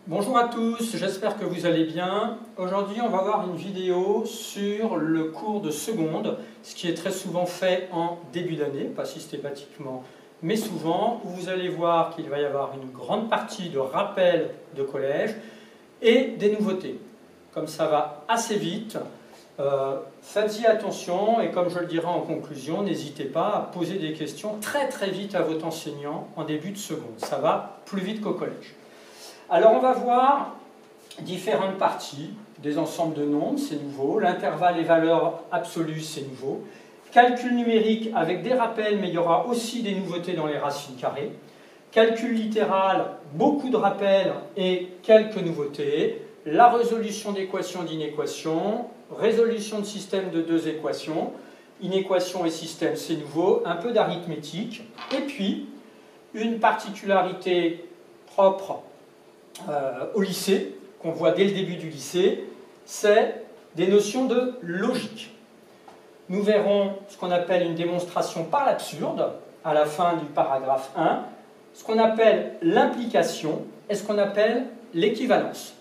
Bonjour à tous, j'espère que vous allez bien. Aujourd'hui, on va voir une vidéo sur le cours de seconde, ce qui est très souvent fait en début d'année, pas systématiquement, mais souvent, où vous allez voir qu'il va y avoir une grande partie de rappel de collège et des nouveautés. Comme ça va assez vite, faites-y attention et comme je le dirai en conclusion, n'hésitez pas à poser des questions très vite à votre enseignant en début de seconde. Ça va plus vite qu'au collège. Alors on va voir différentes parties, des ensembles de nombres, c'est nouveau, l'intervalle et valeurs absolues, c'est nouveau, calcul numérique avec des rappels, mais il y aura aussi des nouveautés dans les racines carrées, calcul littéral, beaucoup de rappels et quelques nouveautés, la résolution d'équations d'inéquations, résolution de systèmes de deux équations, inéquations et systèmes, c'est nouveau, un peu d'arithmétique, et puis une particularité propre au lycée, qu'on voit dès le début du lycée, c'est des notions de logique. Nous verrons ce qu'on appelle une démonstration par l'absurde, à la fin du paragraphe 1, ce qu'on appelle l'implication et ce qu'on appelle l'équivalence.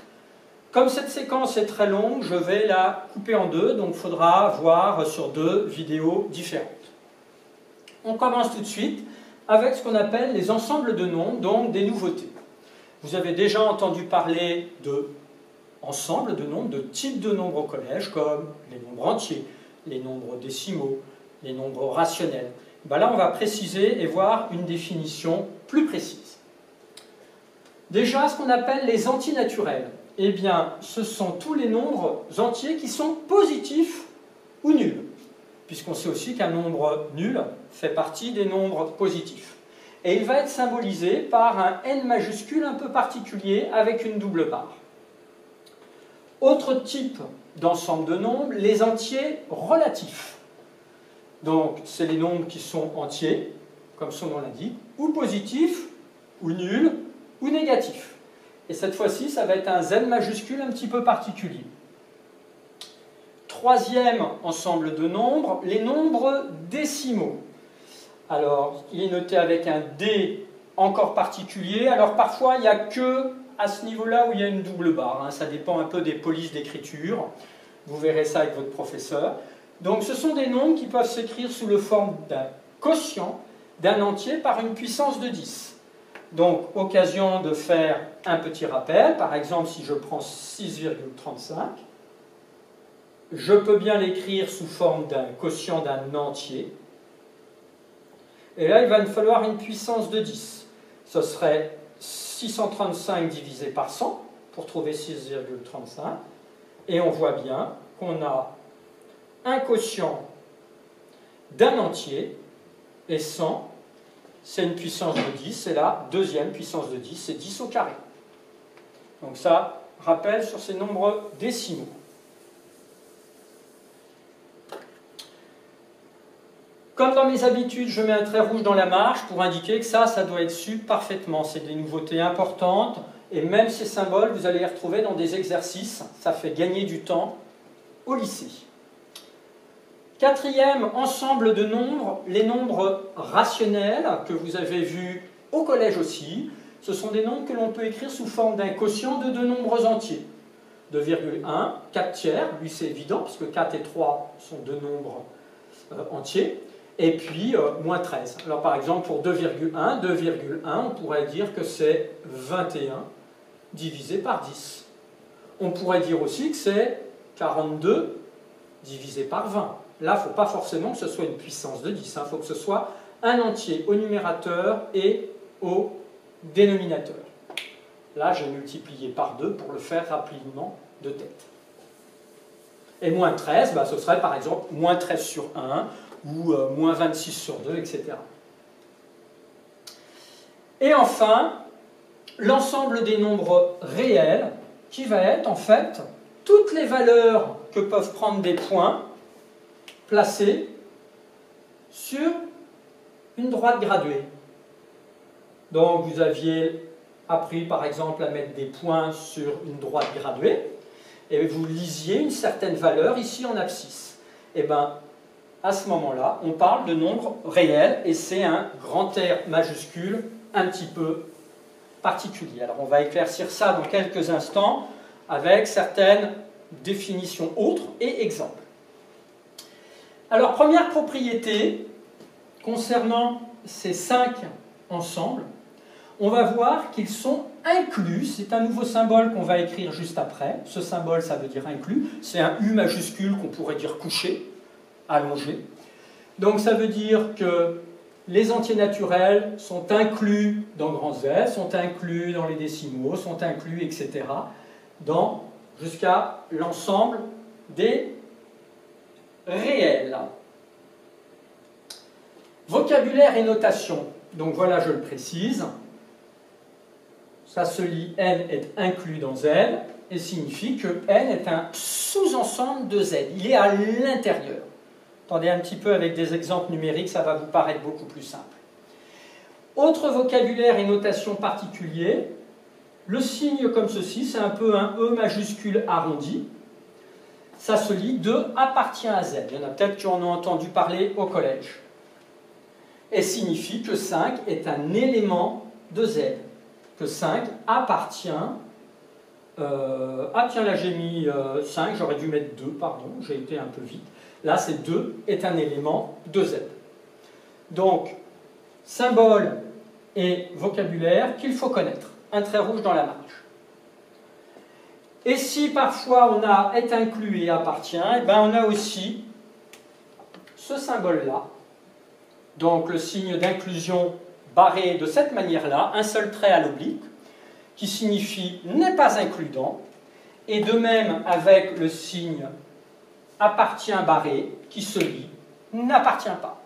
Comme cette séquence est très longue, je vais la couper en deux, donc il faudra voir sur deux vidéos différentes. On commence tout de suite avec ce qu'on appelle les ensembles de nombres, donc des nouveautés. Vous avez déjà entendu parler d'ensemble de nombres, de types de nombres au collège, comme les nombres entiers, les nombres décimaux, les nombres rationnels. Ben là, on va préciser et voir une définition plus précise. Déjà, ce qu'on appelle les antinaturels, eh bien, ce sont tous les nombres entiers qui sont positifs ou nuls, puisqu'on sait aussi qu'un nombre nul fait partie des nombres positifs. Et il va être symbolisé par un n majuscule un peu particulier avec une double barre. Autre type d'ensemble de nombres, les entiers relatifs. Donc, c'est les nombres qui sont entiers, comme son nom l'indique, ou positifs, ou nuls, ou négatifs. Et cette fois-ci, ça va être un z majuscule un petit peu particulier. Troisième ensemble de nombres, les nombres décimaux. Alors, il est noté avec un D encore particulier. Alors, parfois, il n'y a que à ce niveau-là où il y a une double barre. Ça dépend un peu des polices d'écriture. Vous verrez ça avec votre professeur. Donc, ce sont des nombres qui peuvent s'écrire sous la forme d'un quotient d'un entier par une puissance de 10. Donc, occasion de faire un petit rappel. Par exemple, si je prends 6,35, je peux bien l'écrire sous forme d'un quotient d'un entier. Et là, il va me falloir une puissance de 10. Ce serait 635 divisé par 100 pour trouver 6,35. Et on voit bien qu'on a un quotient d'un entier et 100, c'est une puissance de 10. C'est la deuxième puissance de 10, c'est 10 au carré. Donc ça, rappel sur ces nombres décimaux. Comme dans mes habitudes, je mets un trait rouge dans la marge pour indiquer que ça doit être su parfaitement. C'est des nouveautés importantes et même ces symboles, vous allez les retrouver dans des exercices. Ça fait gagner du temps au lycée. Quatrième ensemble de nombres, les nombres rationnels que vous avez vus au collège aussi. Ce sont des nombres que l'on peut écrire sous forme d'un quotient de deux nombres entiers. 2,1, 4 tiers, lui c'est évident puisque 4 et 3 sont deux nombres entiers. Et puis, moins 13. Alors, par exemple, pour 2,1, on pourrait dire que c'est 21 divisé par 10. On pourrait dire aussi que c'est 42 divisé par 20. Là, il ne faut pas forcément que ce soit une puissance de 10. Il faut que ce soit un entier au numérateur et au dénominateur. Là, j'ai multiplié par 2 pour le faire rapidement de tête. Et moins 13, ce serait par exemple moins 13 sur 1, ou moins 26 sur 2, etc. Et enfin, l'ensemble des nombres réels, qui va être en fait toutes les valeurs que peuvent prendre des points placés sur une droite graduée. Donc vous aviez appris par exemple à mettre des points sur une droite graduée, et vous lisiez une certaine valeur ici en abscisse. Et bien, à ce moment-là, on parle de nombres réels et c'est un grand R majuscule un petit peu particulier. Alors on va éclaircir ça dans quelques instants avec certaines définitions autres et exemples. Alors première propriété, concernant ces 5 ensembles, on va voir qu'ils sont inclus. C'est un nouveau symbole qu'on va écrire juste après. Ce symbole, ça veut dire inclus. C'est un U majuscule qu'on pourrait dire couché, allongé. Donc ça veut dire que les entiers naturels sont inclus dans grand Z, sont inclus dans les décimaux, sont inclus, etc., jusqu'à l'ensemble des réels. Vocabulaire et notation. Donc voilà, je le précise. Ça se lit N est inclus dans Z et signifie que N est un sous-ensemble de Z. Il est à l'intérieur. Attendez un petit peu avec des exemples numériques, ça va vous paraître beaucoup plus simple. Autre vocabulaire et notation particulier, le signe comme ceci, c'est un peu un E majuscule arrondi. Ça se lit 2 appartient à Z. Il y en a peut-être qui en ont entendu parler au collège. Et signifie que 5 est un élément de Z. Que 5 appartient... ah tiens, là j'ai mis 5, j'aurais dû mettre 2, pardon, j'ai été un peu vite. Là, c'est 2 est un élément de Z. Donc, symbole et vocabulaire qu'il faut connaître. Un trait rouge dans la marge. Et si parfois on a est inclus et appartient, et ben on a aussi ce symbole-là. Donc le signe d'inclusion barré de cette manière-là, un seul trait à l'oblique, qui signifie n'est pas inclus dans, et de même avec le signe appartient barré, qui se lit n'appartient pas.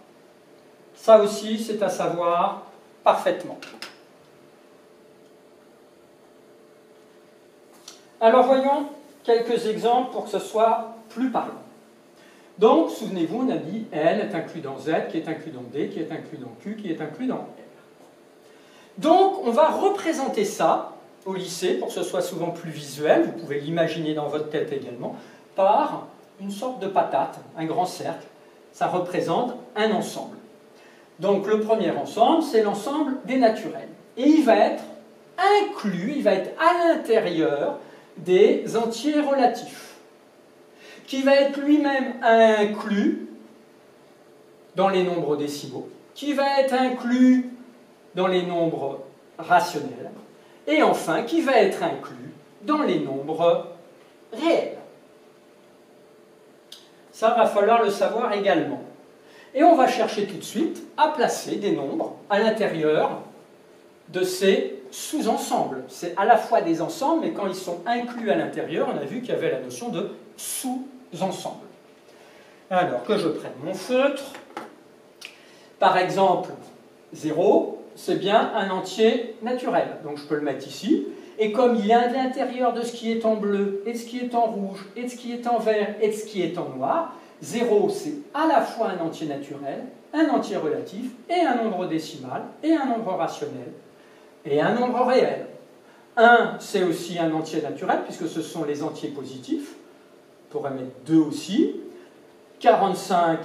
Ça aussi, c'est à savoir parfaitement. Alors voyons quelques exemples pour que ce soit plus parlant. Donc, souvenez-vous, on a dit N est inclus dans Z, qui est inclus dans D, qui est inclus dans Q, qui est inclus dans R. Donc, on va représenter ça au lycée, pour que ce soit souvent plus visuel, vous pouvez l'imaginer dans votre tête également, par une sorte de patate, un grand cercle. Ça représente un ensemble. Donc, le premier ensemble, c'est l'ensemble des naturels. Et il va être inclus, il va être à l'intérieur des entiers relatifs, qui va être lui-même inclus dans les nombres décimaux, qui va être inclus dans les nombres rationnels, et enfin qui va être inclus dans les nombres réels. Ça va falloir le savoir également. Et on va chercher tout de suite à placer des nombres à l'intérieur de ces sous-ensembles. C'est à la fois des ensembles, mais quand ils sont inclus à l'intérieur, on a vu qu'il y avait la notion de sous-ensemble. Alors, que je prenne mon feutre. Par exemple, 0, c'est bien un entier naturel. Donc je peux le mettre ici. Et comme il est à l'intérieur de ce qui est en bleu, et de ce qui est en rouge, et de ce qui est en vert, et de ce qui est en noir, 0, c'est à la fois un entier naturel, un entier relatif, et un nombre décimal, et un nombre rationnel, et un nombre réel. 1, c'est aussi un entier naturel, puisque ce sont les entiers positifs. On pourrait mettre 2 aussi. 45,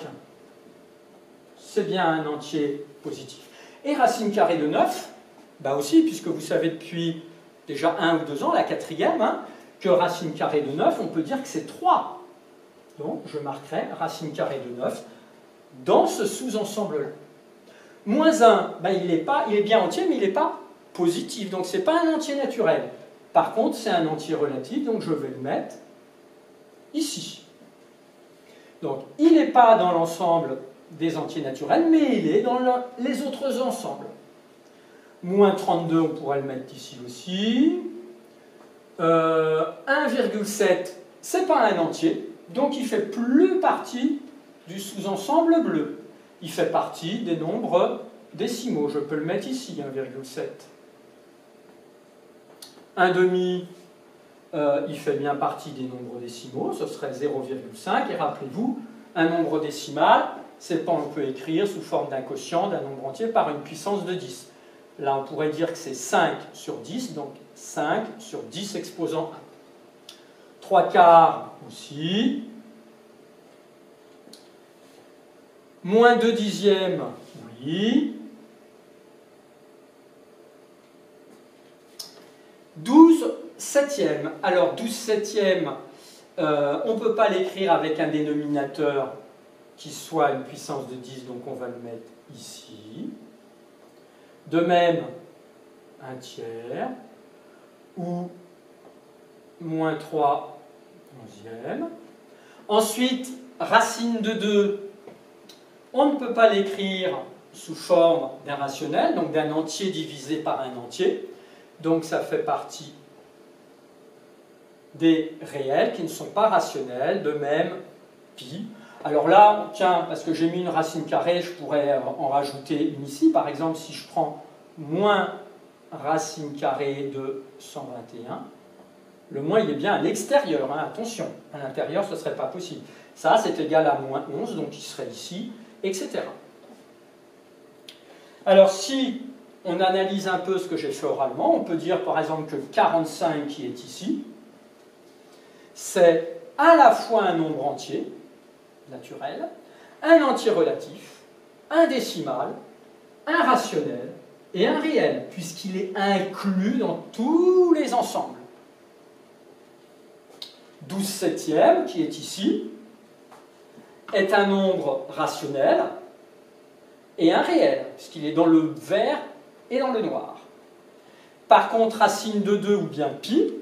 c'est bien un entier positif. Et racine carrée de 9, bah aussi, puisque vous savez depuis déjà 1 ou 2 ans, la quatrième, que racine carrée de 9, on peut dire que c'est 3. Donc, je marquerai racine carrée de 9 dans ce sous-ensemble-là. Moins 1, ben, il est bien entier, mais il n'est pas positif. Donc, ce n'est pas un entier naturel. Par contre, c'est un entier relatif, donc je vais le mettre ici. Donc, il n'est pas dans l'ensemble des entiers naturels, mais il est dans les autres ensembles. Moins 32, on pourrait le mettre ici aussi. 1,7, c'est pas un entier, donc il ne fait plus partie du sous-ensemble bleu. Il fait partie des nombres décimaux. Je peux le mettre ici, 1,7. 1,5, il fait bien partie des nombres décimaux, ce serait 0,5. Et rappelez-vous, un nombre décimal, c'est pas on peut écrire sous forme d'un quotient d'un nombre entier par une puissance de 10. Là, on pourrait dire que c'est 5 sur 10, donc 5 sur 10 exposant 1. 3 quarts aussi. Moins 2 dixièmes, oui. 12 septièmes. Alors 12 septièmes, on ne peut pas l'écrire avec un dénominateur qui soit une puissance de 10, donc on va le mettre ici. De même, un tiers, ou moins 3 onzièmes. Ensuite, racine de 2, on ne peut pas l'écrire sous forme d'un rationnel, donc d'un entier divisé par un entier. Donc ça fait partie des réels qui ne sont pas rationnels, de même pi. Alors là, tiens, parce que j'ai mis une racine carrée, je pourrais en rajouter une ici. Par exemple, si je prends moins racine carrée de 121, le moins il est bien à l'extérieur, hein, attention, à l'intérieur ce ne serait pas possible. Ça c'est égal à moins 11, donc il serait ici, etc. Alors si on analyse un peu ce que j'ai fait oralement, on peut dire par exemple que 45 qui est ici, c'est à la fois un nombre entier, naturel, un entier relatif, un décimal, un rationnel et un réel, puisqu'il est inclus dans tous les ensembles. 12 septièmes, qui est ici, est un nombre rationnel et un réel, puisqu'il est dans le vert et dans le noir. Par contre, racine de 2 ou bien pi,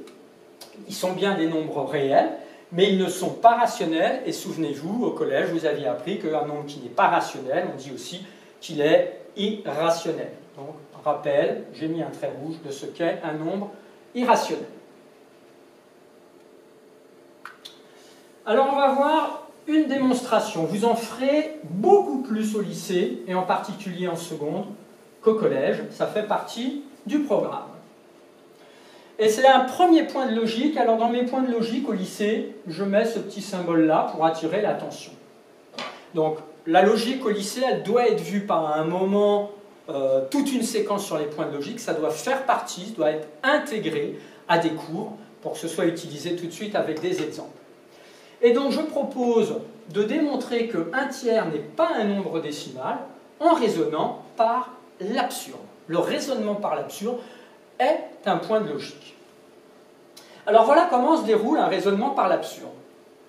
ils sont bien des nombres réels, mais ils ne sont pas rationnels, et souvenez-vous, au collège, vous aviez appris qu'un nombre qui n'est pas rationnel, on dit aussi qu'il est irrationnel. Donc, rappel, j'ai mis un trait rouge de ce qu'est un nombre irrationnel. Alors, on va voir une démonstration. Vous en ferez beaucoup plus au lycée, et en particulier en seconde, qu'au collège. Ça fait partie du programme. Et c'est un premier point de logique. Alors dans mes points de logique au lycée, je mets ce petit symbole-là pour attirer l'attention. Donc la logique au lycée, elle doit être vue par un moment, toute une séquence sur les points de logique. Ça doit faire partie, ça doit être intégré à des cours pour que ce soit utilisé tout de suite avec des exemples. Et donc je propose de démontrer qu'un tiers n'est pas un nombre décimal en raisonnant par l'absurde. Le raisonnement par l'absurde est un point de logique. Alors voilà comment se déroule un raisonnement par l'absurde.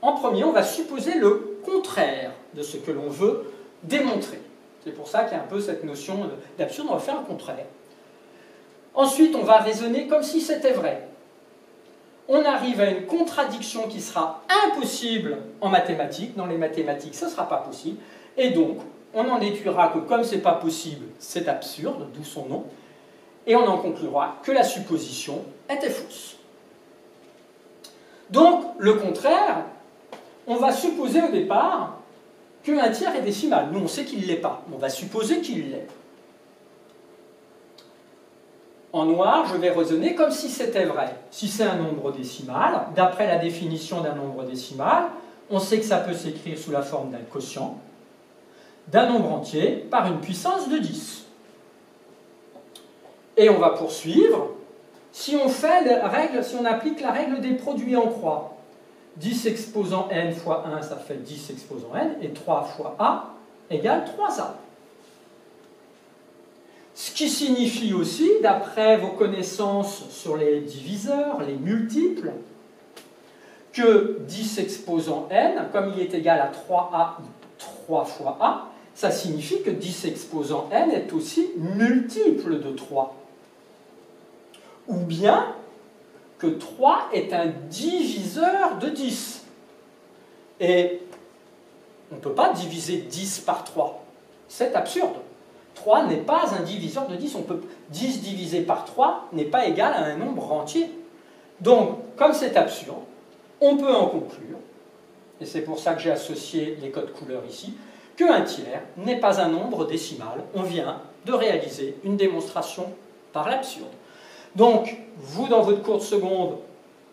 En premier, on va supposer le contraire de ce que l'on veut démontrer. C'est pour ça qu'il y a un peu cette notion d'absurde, on va faire le contraire. Ensuite, on va raisonner comme si c'était vrai. On arrive à une contradiction qui sera impossible en mathématiques. Dans les mathématiques, ce ne sera pas possible. Et donc, on en déduira que comme ce n'est pas possible, c'est absurde, d'où son nom. Et on en conclura que la supposition était fausse. Donc, le contraire, on va supposer au départ qu'un tiers est décimal. Nous, on sait qu'il ne l'est pas. On va supposer qu'il l'est. En noir, je vais raisonner comme si c'était vrai. Si c'est un nombre décimal, d'après la définition d'un nombre décimal, on sait que ça peut s'écrire sous la forme d'un quotient, d'un nombre entier, par une puissance de 10. Et on va poursuivre. Si on applique la règle des produits en croix, 10 exposant n fois 1, ça fait 10 exposant n, et 3 fois a égale 3a. Ce qui signifie aussi, d'après vos connaissances sur les diviseurs, les multiples, que 10 exposant n, comme il est égal à 3a ou 3 fois a, ça signifie que 10 exposant n est aussi multiple de 3. Ou bien que 3 est un diviseur de 10. Et on ne peut pas diviser 10 par 3. C'est absurde. 3 n'est pas un diviseur de 10. 10 divisé par 3 n'est pas égal à un nombre entier. Donc, comme c'est absurde, on peut en conclure, et c'est pour ça que j'ai associé les codes couleurs ici, qu'un tiers n'est pas un nombre décimal. On vient de réaliser une démonstration par l'absurde. Donc, vous, dans votre cours de seconde,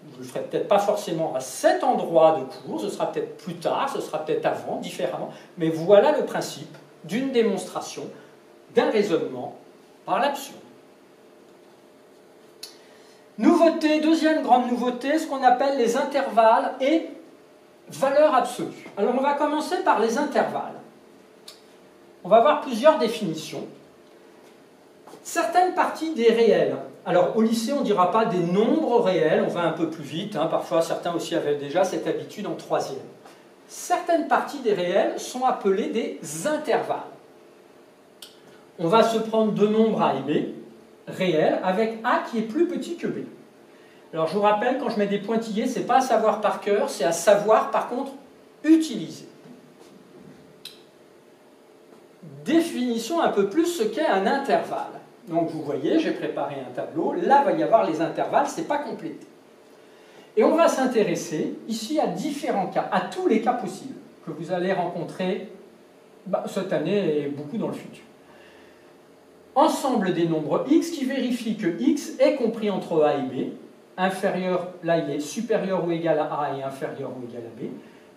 vous ne le ferez peut-être pas forcément à cet endroit de cours, ce sera peut-être plus tard, ce sera peut-être avant, différemment, mais voilà le principe d'une démonstration, d'un raisonnement par l'absurde. Nouveauté, deuxième grande nouveauté, ce qu'on appelle les intervalles et valeurs absolues. Alors, on va commencer par les intervalles. On va voir plusieurs définitions. Certaines parties des réels Alors au lycée, on ne dira pas des nombres réels, on va un peu plus vite, hein. Parfois certains aussi avaient déjà cette habitude en troisième. Certaines parties des réels sont appelées des intervalles. On va se prendre deux nombres A et B, réels, avec A qui est plus petit que B. Alors je vous rappelle, quand je mets des pointillés, ce n'est pas à savoir par cœur, c'est à savoir par contre utiliser. Définissons un peu plus ce qu'est un intervalle. Donc vous voyez, j'ai préparé un tableau, là il va y avoir les intervalles, ce n'est pas complété. Et on va s'intéresser ici à différents cas, à tous les cas possibles que vous allez rencontrer cette année et beaucoup dans le futur. Ensemble des nombres x qui vérifie que x est compris entre a et b, inférieur, là il est supérieur ou égal à a et inférieur ou égal à b,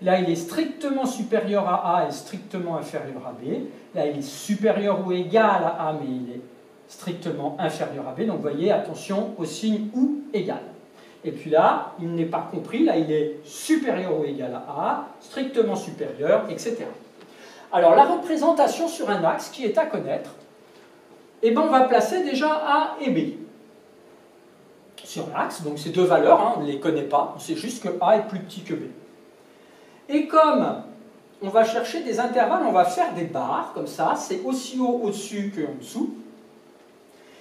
là il est strictement supérieur à a et strictement inférieur à b, là il est supérieur ou égal à a mais il est strictement inférieur à b, donc vous voyez, attention au signe ou égal. Et puis là, il n'est pas compris, là il est supérieur ou égal à a, strictement supérieur, etc. Alors la représentation sur un axe qui est à connaître, eh ben, on va placer déjà A et B sur l'axe, donc ces deux valeurs, hein, on ne les connaît pas, on sait juste que A est plus petit que B. Et comme on va chercher des intervalles, on va faire des barres, comme ça, c'est aussi haut au-dessus qu'en dessous.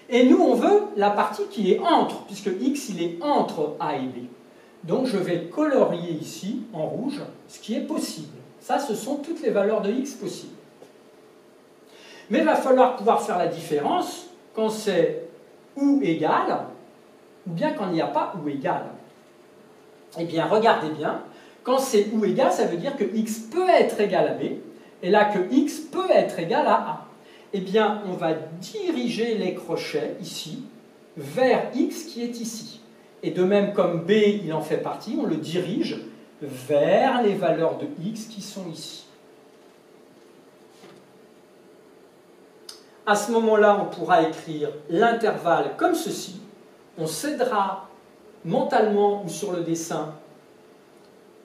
Et nous, on veut la partie qui est entre, puisque x, il est entre A et B. Donc je vais colorier ici, en rouge, ce qui est possible. Ça, ce sont toutes les valeurs de x possibles. Mais il va falloir pouvoir faire la différence quand c'est ou égal, ou bien quand il n'y a pas ou égal. Eh bien, regardez bien, quand c'est ou égal, ça veut dire que x peut être égal à b, et là que x peut être égal à a. Eh bien, on va diriger les crochets ici vers x qui est ici. Et de même, comme b, il en fait partie, on le dirige vers les valeurs de x qui sont ici. À ce moment-là, on pourra écrire l'intervalle comme ceci. On cédera mentalement ou sur le dessin,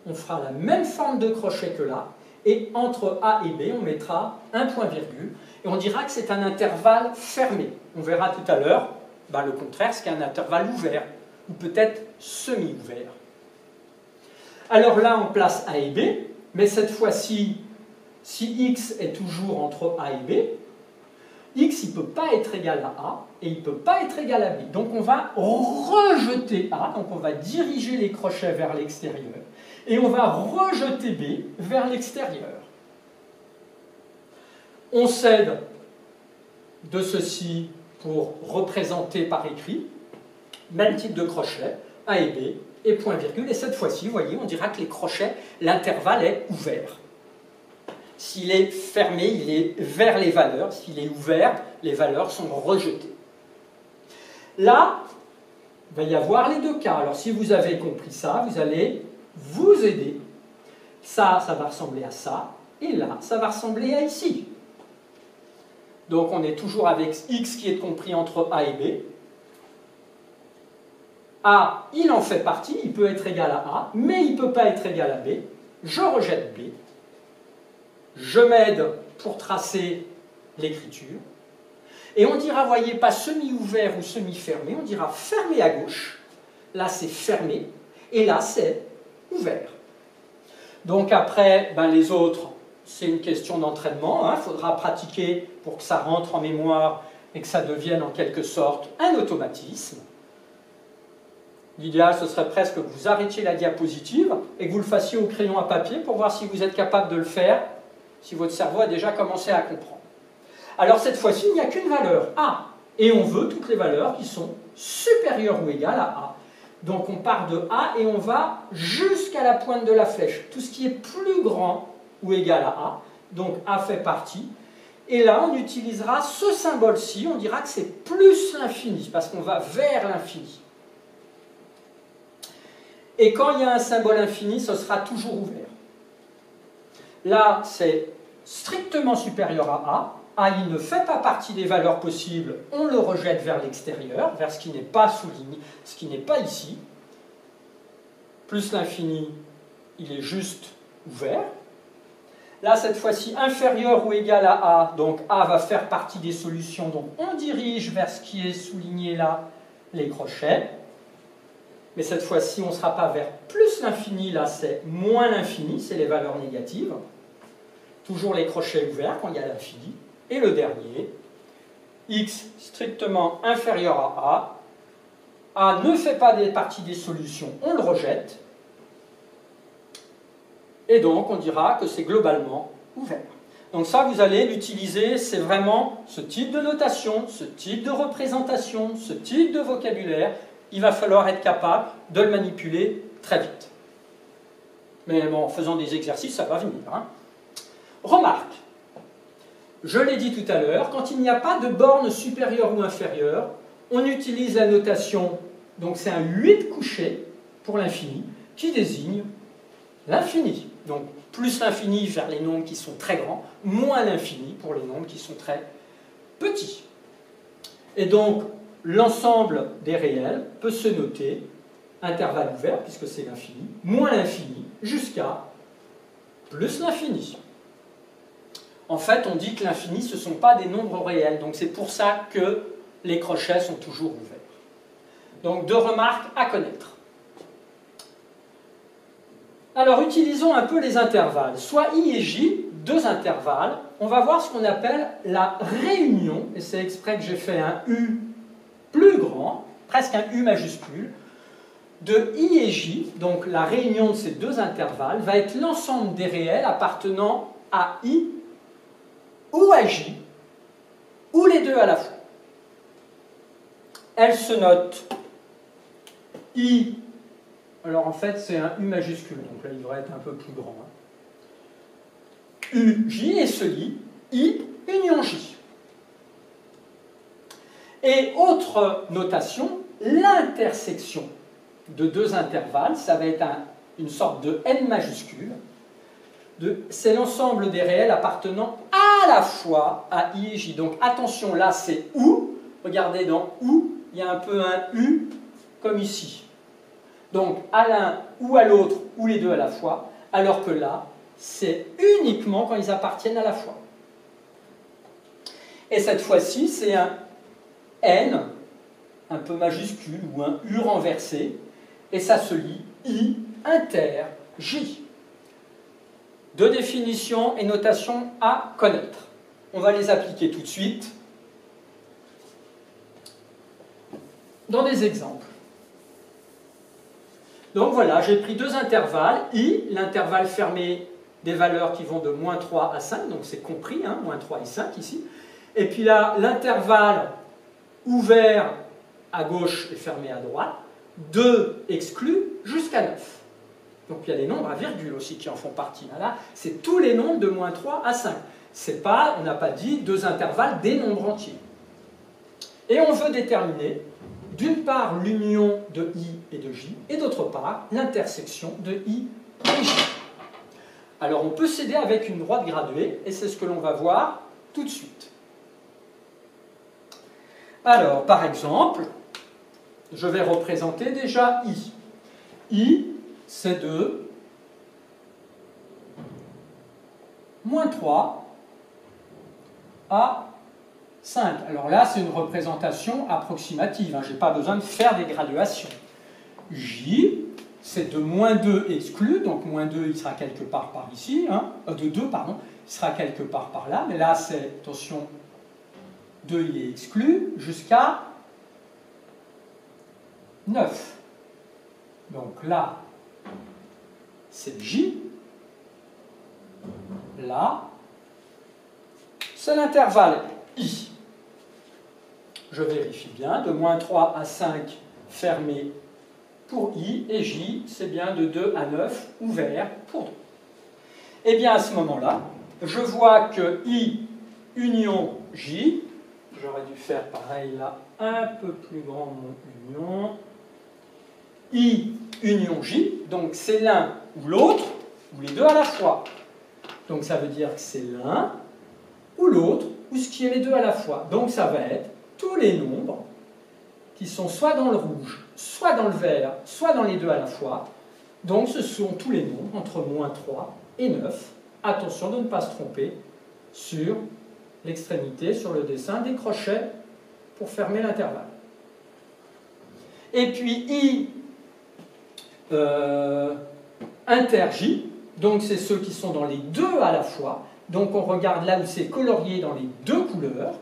on fera la même forme de crochet que là, et entre A et B, on mettra un point-virgule, et on dira que c'est un intervalle fermé. On verra tout à l'heure le contraire, ce qu'est un intervalle ouvert, ou peut-être semi-ouvert. Alors là, on place A et B, mais cette fois-ci, si x est toujours entre A et B, x, il ne peut pas être égal à A, et il ne peut pas être égal à B. Donc on va rejeter A, donc on va diriger les crochets vers l'extérieur, et on va rejeter B vers l'extérieur. On cède de ceci pour représenter par écrit, même type de crochet, A et B, et point virgule, et cette fois-ci, vous voyez, on dira que les crochets, l'intervalle est ouvert. S'il est fermé, il est vers les valeurs. S'il est ouvert, les valeurs sont rejetées. Là, il va y avoir les deux cas. Alors, si vous avez compris ça, vous allez vous aider. Ça va ressembler à ça. Et là, ça va ressembler à ici. Donc, on est toujours avec x qui est compris entre A et B. A, il en fait partie. Il peut être égal à A, mais il ne peut pas être égal à B. Je rejette B. Je m'aide pour tracer l'écriture. Et on dira, voyez, pas semi-ouvert ou semi-fermé, on dira fermé à gauche. Là, c'est fermé. Et là, c'est ouvert. Donc après, les autres, c'est une question d'entraînement. Il faudra pratiquer pour que ça rentre en mémoire et que ça devienne en quelque sorte un automatisme. L'idéal, ce serait presque que vous arrêtiez la diapositive et que vous le fassiez au crayon à papier pour voir si vous êtes capable de le faire, si votre cerveau a déjà commencé à comprendre. Alors cette fois-ci, il n'y a qu'une valeur, A. Et on veut toutes les valeurs qui sont supérieures ou égales à A. Donc on part de A et on va jusqu'à la pointe de la flèche. Tout ce qui est plus grand ou égal à A. Donc A fait partie. Et là, on utilisera ce symbole-ci. On dira que c'est plus l'infini, parce qu'on va vers l'infini. Et quand il y a un symbole infini, ce sera toujours ouvert. Là, c'est strictement supérieur à A. A, il ne fait pas partie des valeurs possibles. On le rejette vers l'extérieur, vers ce qui n'est pas souligné, ce qui n'est pas ici. Plus l'infini, il est juste ouvert. Là, cette fois-ci, inférieur ou égal à A. Donc, A va faire partie des solutions. Donc, on dirige vers ce qui est souligné là, les crochets. Mais cette fois-ci, on ne sera pas vers plus l'infini, là c'est moins l'infini, c'est les valeurs négatives. Toujours les crochets ouverts quand il y a l'infini. Et le dernier, x strictement inférieur à A. A ne fait pas partie des solutions, on le rejette. Et donc on dira que c'est globalement ouvert. Donc ça, vous allez l'utiliser, c'est vraiment ce type de notation, ce type de représentation, ce type de vocabulaire. Il va falloir être capable de le manipuler très vite. Mais bon, en faisant des exercices, ça va venir. Hein. Remarque, je l'ai dit tout à l'heure, quand il n'y a pas de borne supérieure ou inférieure, on utilise la notation, donc c'est un 8 couché pour l'infini, qui désigne l'infini. Donc plus l'infini vers les nombres qui sont très grands, moins l'infini pour les nombres qui sont très petits. Et donc, l'ensemble des réels peut se noter intervalle ouvert, puisque c'est l'infini, moins l'infini, jusqu'à plus l'infini. En fait, on dit que l'infini, ce ne sont pas des nombres réels, donc c'est pour ça que les crochets sont toujours ouverts. Donc, 2 remarques à connaître. Alors, utilisons un peu les intervalles. Soit I et J, 2 intervalles, on va voir ce qu'on appelle la réunion, et c'est exprès que j'ai fait un U plus grand, presque un U majuscule, de I et J, donc la réunion de ces 2 intervalles, va être l'ensemble des réels appartenant à I ou à J, ou les deux à la fois. Elle se note I, alors en fait c'est un U majuscule, donc là il devrait être un peu plus grand. Hein. U, J, et se lit I union J. Et autre notation, l'intersection de 2 intervalles, ça va être une sorte de N majuscule. C'est l'ensemble des réels appartenant à la fois à I et J. Donc attention, là c'est OU. Regardez dans OU, il y a un peu un U comme ici. Donc à l'un ou à l'autre, ou les deux à la fois, alors que là, c'est uniquement quand ils appartiennent à la fois. Et cette fois-ci, c'est un N, un peu majuscule, ou un U renversé, et ça se lit I inter J. 2 définitions et notations à connaître. On va les appliquer tout de suite dans des exemples. Donc voilà, j'ai pris 2 intervalles. I, l'intervalle fermé des valeurs qui vont de moins 3 à 5, donc c'est compris, hein, moins 3 et 5 ici. Et puis là, l'intervalle ouvert à gauche et fermé à droite, 2 exclus jusqu'à 9. Donc il y a des nombres à virgule aussi qui en font partie. Là, c'est tous les nombres de moins 3 à 5. On n'a pas dit 2 intervalles des nombres entiers. Et on veut déterminer, d'une part, l'union de I et de J, et d'autre part, l'intersection de I et J. Alors on peut s'aider avec une droite graduée, et c'est ce que l'on va voir tout de suite. Alors, par exemple, je vais représenter déjà I. I, c'est de moins 3 à 5. Alors là, c'est une représentation approximative. Hein. Je n'ai pas besoin de faire des graduations. J, c'est de moins 2 exclu. Donc moins 2, il sera quelque part par ici. Hein. De 2, pardon. Il sera quelque part par là. Mais là, c'est, attention, 2, il est exclu, jusqu'à 9. Donc là, c'est J. Là, c'est l'intervalle I. Je vérifie bien, de moins 3 à 5 fermé pour I, et J, c'est bien de 2 à 9 ouvert pour 2. Et bien à ce moment-là, je vois que I union J, j'aurais dû faire pareil là, un peu plus grand mon union, I union J, donc c'est l'un ou l'autre, ou les deux à la fois. Donc ça veut dire que c'est l'un ou l'autre, ou ce qui est les deux à la fois. Donc ça va être tous les nombres qui sont soit dans le rouge, soit dans le vert, soit dans les deux à la fois. Donc ce sont tous les nombres entre moins 3 et 9. Attention de ne pas se tromper sur l'extrémité, sur le dessin des crochets pour fermer l'intervalle. Et puis I inter J, donc c'est ceux qui sont dans les deux à la fois. Donc on regarde là où c'est colorié dans les deux couleurs.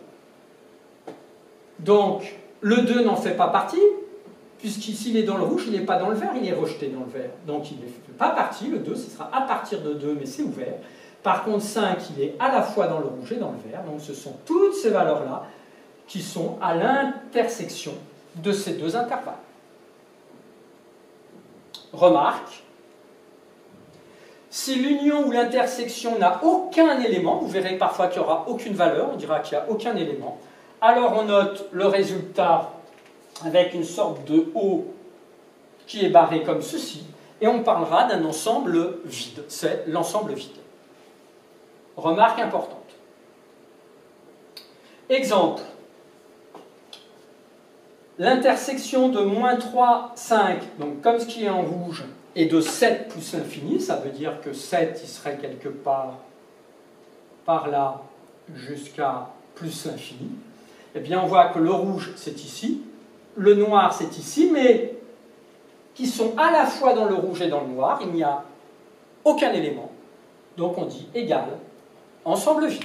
Donc le 2 n'en fait pas partie, puisqu'ici il est dans le rouge, il n'est pas dans le vert, il est rejeté dans le vert. Donc il ne fait pas partie, le 2, ce sera à partir de 2, mais c'est ouvert. Par contre 5, il est à la fois dans le rouge et dans le vert. Donc ce sont toutes ces valeurs-là qui sont à l'intersection de ces deux intervalles. Remarque, si l'union ou l'intersection n'a aucun élément, vous verrez parfois qu'il n'y aura aucune valeur, on dira qu'il n'y a aucun élément, alors on note le résultat avec une sorte de O qui est barré comme ceci, et on parlera d'un ensemble vide, c'est l'ensemble vide. Remarque importante. Exemple. L'intersection de moins 3, 5, donc comme ce qui est en rouge, et de 7 plus l'infini, ça veut dire que 7, il serait quelque part par là jusqu'à plus l'infini. Eh bien, on voit que le rouge, c'est ici, le noir, c'est ici, mais qui sont à la fois dans le rouge et dans le noir, il n'y a aucun élément. Donc on dit égal, ensemble vide.